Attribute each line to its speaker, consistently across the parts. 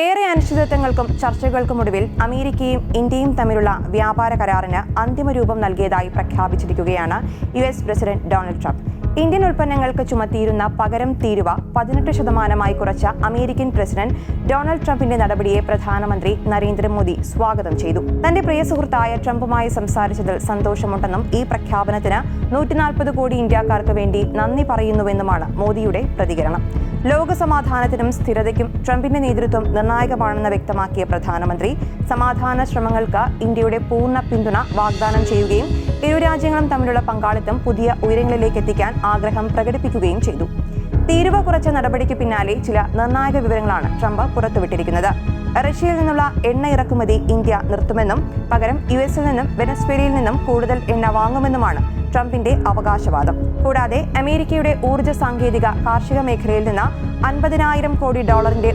Speaker 1: ഏറെ അനിശ്ചിതത്വങ്ങൾക്കും ചർച്ചകൾക്കുമൊടുവിൽ അമേരിക്കയും ഇന്ത്യയും തമ്മിലുള്ള വ്യാപാര കരാറിന് അന്തിമ രൂപം നൽകിയതായി പ്രഖ്യാപിച്ചിരിക്കുകയാണ് US president Donald Trump. Indian ഉൽപ്പന്നങ്ങൾക്ക് ചുമത്തിയിരുന്ന പകരം തീരുവ 18% കുറച്ച അമേരിക്കൻ പ്രസിഡന്റ് ഡൊണാൾഡ് ട്രംപിന്റെ നടപടിയെ പ്രധാനമന്ത്രി നരേന്ദ്രമോദി സ്വാഗതം ചെയ്തു. തന്റെ പ്രിയ സുഹൃത്തായ ട്രംപുമായി സംസാരിച്ചതിൽ സന്തോഷമുണ്ടെന്നും ഈ പ്രഖ്യാപനത്തിന് 140 കോടി ഇന്ത്യക്കാർക്ക് വേണ്ടി നന്ദി പറയുന്നുവെന്നുമാണ് മോദിയുടെ പ്രതികരണം. ലോകസമാധാനത്തിനും സ്ഥിരതയ്ക്കും ട്രംപിന്റെ നേതൃത്വം നിർണായകമാണെന്ന് വ്യക്തമാക്കിയ പ്രധാനമന്ത്രി സമാധാന ശ്രമങ്ങൾക്ക് ഇന്ത്യയുടെ പൂർണ്ണ പിന്തുണ വാഗ്ദാനം ചെയ്യുകയും ഇരു രാജ്യങ്ങളും തമ്മിലുള്ള പങ്കാളിത്തം പുതിയ ഉയരങ്ങളിലേക്ക് എത്തിക്കാൻ ആഗ്രഹം പ്രകടിപ്പിക്കുകയും ചെയ്തു. തീരുവ കുറച്ച നടപടിക്ക് പിന്നാലെ ചില നിർണായക വിവരങ്ങളാണ് ട്രംപ് പുറത്തുവിട്ടിരിക്കുന്നത്. റഷ്യയിൽ നിന്നുള്ള എണ്ണ ഇറക്കുമതി ഇന്ത്യ നിർത്തുമെന്നും പകരം യുഎസിൽ നിന്നും വെനസ്വേലയിൽ നിന്നും കൂടുതൽ എണ്ണ വാങ്ങുമെന്നുമാണ് ട്രംപിന്റെ അവകാശവാദം. കൂടാതെ അമേരിക്കയുടെ ഊർജ്ജ സാങ്കേതിക കാർഷിക മേഖലയിൽ നിന്ന് $50,000 കോടി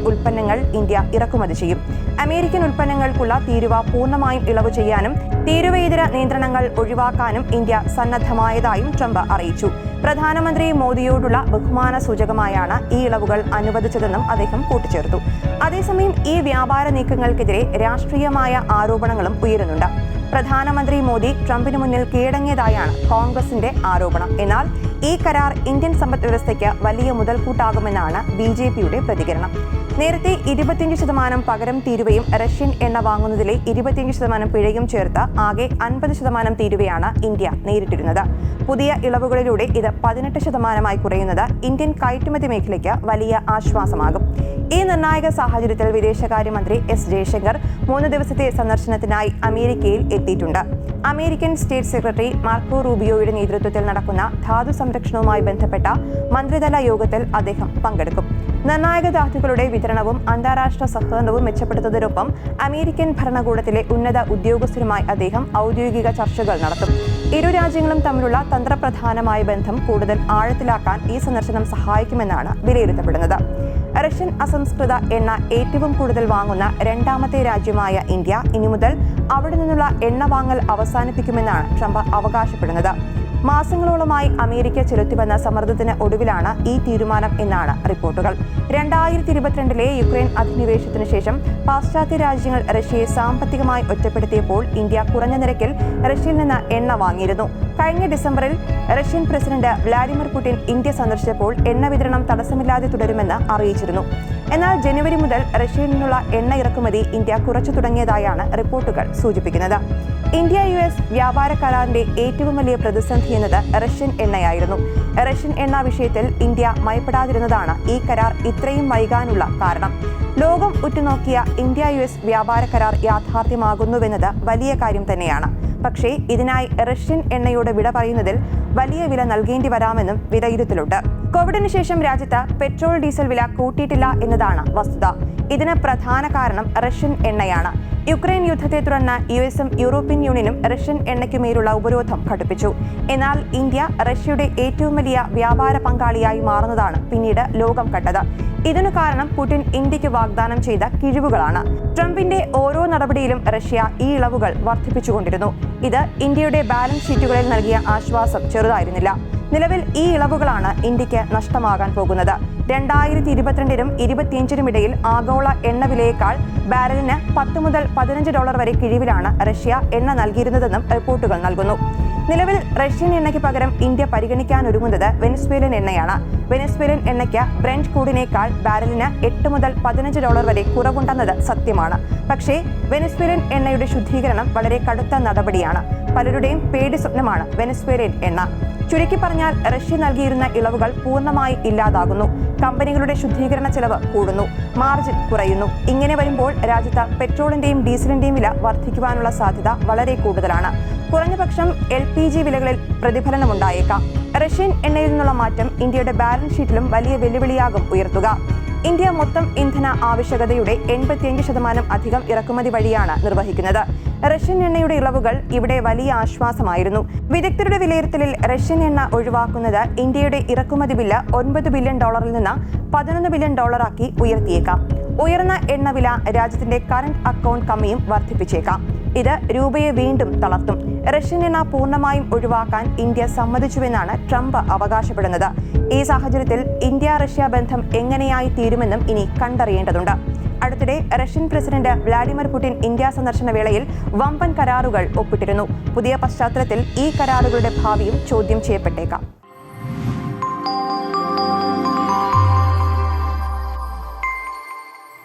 Speaker 1: ഉൽപ്പന്നങ്ങൾ ഇന്ത്യ ഇറക്കുമതി ചെയ്യും. അമേരിക്കൻ ഉൽപ്പന്നങ്ങൾക്കുള്ള തീരുവ പൂർണ്ണമായും ഇളവ് ചെയ്യാനും തീരുവയിതര നിയന്ത്രണങ്ങൾ ഒഴിവാക്കാനും ഇന്ത്യ സന്നദ്ധമായതായും ട്രംപ് അറിയിച്ചു. പ്രധാനമന്ത്രി മോദിയോടുള്ള ബഹുമാന സൂചകമായാണ് ഈ ഇളവുകൾ അനുവദിച്ചതെന്നും അദ്ദേഹം കൂട്ടിച്ചേർത്തു. അതേസമയം ഈ വ്യാപാര നീക്കങ്ങൾക്കെതിരെ രാഷ്ട്രീയമായ ആരോപണങ്ങളും ഉയരുന്നുണ്ട്. പ്രധാനമന്ത്രി മോദി ട്രംപിന് മുന്നിൽ കീഴടങ്ങിയതായാണ് കോൺഗ്രസിന്റെ ആരോപണം. എന്നാൽ ഈ കരാർ ഇന്ത്യൻ സമ്പദ്വ്യവസ്ഥയ്ക്ക് വലിയ മുതൽക്കൂട്ടാകുമെന്നാണ് BJPയുടെ പ്രതികരണം. നേരത്തെ 25% പകരം തീരുവയും റഷ്യൻ എണ്ണ വാങ്ങുന്നതിലെ 25% പിഴയും ചേർത്ത് ആകെ 50% തീരുവയാണ് ഇന്ത്യ നേരിട്ടിരുന്നത്. പുതിയ ഇളവുകളിലൂടെ ഇത് 18% കുറയുന്നത് ഇന്ത്യൻ കയറ്റുമതി മേഖലയ്ക്ക് വലിയ ആശ്വാസമാകും. ഈ നിർണായക സാഹചര്യത്തിൽ വിദേശകാര്യമന്ത്രി എസ് ജയശങ്കർ 3 ദിവസത്തെ സന്ദർശനത്തിനായി അമേരിക്കയിൽ എത്തിയിട്ടുണ്ട്. അമേരിക്കൻ സ്റ്റേറ്റ് സെക്രട്ടറി മാർക്കോ റൂബിയോയുടെ നേതൃത്വത്തിൽ നടക്കുന്ന ധാതു സംരക്ഷണവുമായി ബന്ധപ്പെട്ട മന്ത്രിതല യോഗത്തിൽ അദ്ദേഹം പങ്കെടുക്കും. നിർണായക ധാതുക്കളുടെ വിതരണവും അന്താരാഷ്ട്ര സഹകരണവും മെച്ചപ്പെടുത്തുന്നതിനൊപ്പം അമേരിക്കൻ ഭരണകൂടത്തിലെ ഉന്നത ഉദ്യോഗസ്ഥരുമായി അദ്ദേഹം ഔദ്യോഗിക ചർച്ചകൾ നടത്തും. ഇരു രാജ്യങ്ങളും തമ്മിലുള്ള തന്ത്രപ്രധാനമായ ബന്ധം കൂടുതൽ ആഴത്തിലാക്കാൻ ഈ സന്ദർശനം സഹായിക്കുമെന്നാണ് വിലയിരുത്തപ്പെടുന്നത്. റഷ്യൻ അസംസ്കൃത എണ്ണ ഏറ്റവും കൂടുതൽ വാങ്ങുന്ന രണ്ടാമത്തെ രാജ്യമായ ഇന്ത്യ ഇനി മുതൽ അവിടെ നിന്നുള്ള എണ്ണ വാങ്ങൽ അവസാനിപ്പിക്കുമെന്നാണ് ട്രംപ് അവകാശപ്പെടുന്നത്. മാസങ്ങളോളമായി അമേരിക്ക ചെലുത്തിവന്ന സമ്മർദ്ദത്തിന് ഒടുവിലാണ് ഈ തീരുമാനം എന്നാണ് റിപ്പോർട്ടുകൾ. 2022 യുക്രൈൻ അധിനിവേശത്തിന് ശേഷം പാശ്ചാത്യ രാജ്യങ്ങൾ റഷ്യയെ സാമ്പത്തികമായി ഒറ്റപ്പെടുത്തിയപ്പോൾ ഇന്ത്യ കുറഞ്ഞ നിരക്കിൽ റഷ്യയിൽ നിന്ന് എണ്ണ വാങ്ങിയിരുന്നു. കഴിഞ്ഞ ഡിസംബറിൽ Russian president Vladimir Putin India സന്ദർശിച്ചപ്പോൾ എണ്ണ വിതരണം തടസ്സമില്ലാതെ തുടരുമെന്ന് അറിയിച്ചിരുന്നു. എന്നാൽ ജനുവരി മുതൽ റഷ്യയിൽ നിന്നുള്ള എണ്ണ ഇറക്കുമതി ഇന്ത്യ കുറച്ചു തുടങ്ങിയതായാണ് റിപ്പോർട്ടുകൾ സൂചിപ്പിക്കുന്നത്. ഇന്ത്യ-US വ്യാപാര കരാറിന്റെ ഏറ്റവും വലിയ പ്രതിസന്ധി എന്നത് റഷ്യൻ എണ്ണയായിരുന്നു. റഷ്യൻ എണ്ണ വിഷയത്തിൽ ഇന്ത്യ മയപ്പെടാതിരുന്നതാണ് ഈ കരാർ ഇത്രയും വൈകാനുള്ള കാരണം. ലോകം ഉറ്റുനോക്കിയ ഇന്ത്യ-US വ്യാപാര കരാർ യാഥാർത്ഥ്യമാകുന്നുവെന്നത് വലിയ കാര്യം തന്നെയാണ്. പക്ഷേ ഇതിനായി റഷ്യൻ എണ്ണയോട് വിട പറയുന്നതിൽ വലിയ വില നൽകേണ്ടി വരാമെന്നും വിലയിരുത്തലുണ്ട്. കോവിഡിന് ശേഷം രാജ്യത്ത് പെട്രോൾ ഡീസൽ വില കൂട്ടിയിട്ടില്ല എന്നതാണ് വസ്തുത. ഇതിന് പ്രധാന കാരണം റഷ്യൻ എണ്ണയാണ്. യുക്രൈൻ യുദ്ധത്തെ തുടർന്ന് US-ഉം യൂറോപ്യൻ യൂണിയനും റഷ്യൻ എണ്ണയ്ക്കുമേലുള്ള ഉപരോധം ഘടിപ്പിച്ചു. എന്നാൽ ഇന്ത്യ റഷ്യയുടെ ഏറ്റവും വലിയ വ്യാപാര പങ്കാളിയായി മാറുന്നതാണ് പിന്നീട് ലോകം കണ്ടത്. ഇതിനു കാരണം പുടിൻ ഇന്ത്യക്ക് വാഗ്ദാനം ചെയ്ത കിഴിവുകളാണ്. ട്രംപിന്റെ ഓരോ നടപടിയിലും റഷ്യ ഈ ഇളവുകൾ വർദ്ധിപ്പിച്ചുകൊണ്ടിരുന്നു. ഇത് ഇന്ത്യയുടെ ബാലൻസ് ഷീറ്റുകളിൽ നൽകിയ ആശ്വാസം ചെറുതായിരുന്നില്ല. നിലവിൽ ഈ ഇളവുകളാണ് ഇന്ത്യക്ക് നഷ്ടമാകാൻ പോകുന്നത്. 2022-നും 2025-നും ഇടയിൽ ആഗോള എണ്ണ വിലയേക്കാൾ ബാരലിന് $10 മുതൽ $15 വരെ കിഴിവിലാണ് റഷ്യ എണ്ണ നൽകിയിരുന്നതെന്നും റിപ്പോർട്ടുകൾ നൽകുന്നു. നിലവിൽ റഷ്യൻ എണ്ണയ്ക്ക് പകരം ഇന്ത്യ പരിഗണിക്കാനൊരുങ്ങുന്നത് വെനസ്വേലൻ എണ്ണയാണ്. വെനസ്വേലൻ എണ്ണയ്ക്ക് ബ്രെന്റ് ക്രൂഡിനേക്കാൾ ബാരലിന് $8 മുതൽ $15 വരെ കുറവുണ്ടെന്നത് സത്യമാണ്. പക്ഷേ വെനസ്വേലൻ എണ്ണയുടെ ശുദ്ധീകരണം വളരെ കടുത്ത നടപടിയാണ്. പലരുടെയും പേടി സ്വപ്നമാണ് വെനസ്വേലൻ എണ്ണ. ചുരുക്കി പറഞ്ഞാൽ റഷ്യ നൽകിയിരുന്ന ഇളവുകൾ പൂർണ്ണമായി ഇല്ലാതാകുന്നു. കമ്പനികളുടെ ശുദ്ധീകരണ ചെലവ് കൂടുന്നു, മാർജിൻ കുറയുന്നു. ഇങ്ങനെ വരുമ്പോൾ രാജ്യത്ത് പെട്രോളിന്റെയും ഡീസലിന്റെയും വില വർദ്ധിക്കുവാനുള്ള സാധ്യത വളരെ കൂടുതലാണ്. കുറഞ്ഞപക്ഷം LPG വിലകളിൽ പ്രതിഫലനമുണ്ടായേക്കാം. റഷ്യൻ എണ്ണയിൽ നിന്നുള്ള മാറ്റം ഇന്ത്യയുടെ ബാലൻസ് ഷീറ്റിലും വലിയ വെല്ലുവിളിയാകും ഉയർത്തുക. ഇന്ത്യ മൊത്തം ഇന്ധന ആവശ്യകതയുടെ 85% അധികം ഇറക്കുമതി വഴിയാണ് നിർവഹിക്കുന്നത്. റഷ്യൻ എണ്ണയുടെ ഇളവുകൾ ഇവിടെ വലിയ ആശ്വാസമായിരുന്നു. വിദഗ്ധരുടെ വിലയിരുത്തലിൽ റഷ്യൻ എണ്ണ ഒഴിവാക്കുന്നത് ഇന്ത്യയുടെ ഇറക്കുമതി ബില്ല് $9 ബില്യൺ നിന്ന് $11 ബില്യൺ ആക്കി ഉയർത്തിയേക്കാം. ഉയർന്ന എണ്ണവില രാജ്യത്തിന്റെ കറന്റ് അക്കൗണ്ട് കമ്മിയും വർദ്ധിപ്പിച്ചേക്കാം. ഇത് രൂപയെ വീണ്ടും തളർത്തും. റഷ്യൻ എണ്ണ പൂർണ്ണമായും ഒഴിവാക്കാൻ ഇന്ത്യ സമ്മതിച്ചുവെന്നാണ് ട്രംപ് അവകാശപ്പെടുന്നത്. ഈ സാഹചര്യത്തിൽ ഇന്ത്യ റഷ്യ ബന്ധം എങ്ങനെയായി തീരുമെന്നും ഇനി കണ്ടറിയേണ്ടതുണ്ട്. അടുത്തിടെ Russian president Vladimir Putin India സന്ദർശന വേളയിൽ വമ്പൻ കരാറുകൾ ഒപ്പിട്ടിരുന്നു. പുതിയ പശ്ചാത്തലത്തിൽ ഈ കരാറുകളുടെ ഭാവിയും ചോദ്യം ചെയ്യപ്പെട്ടേക്കാം.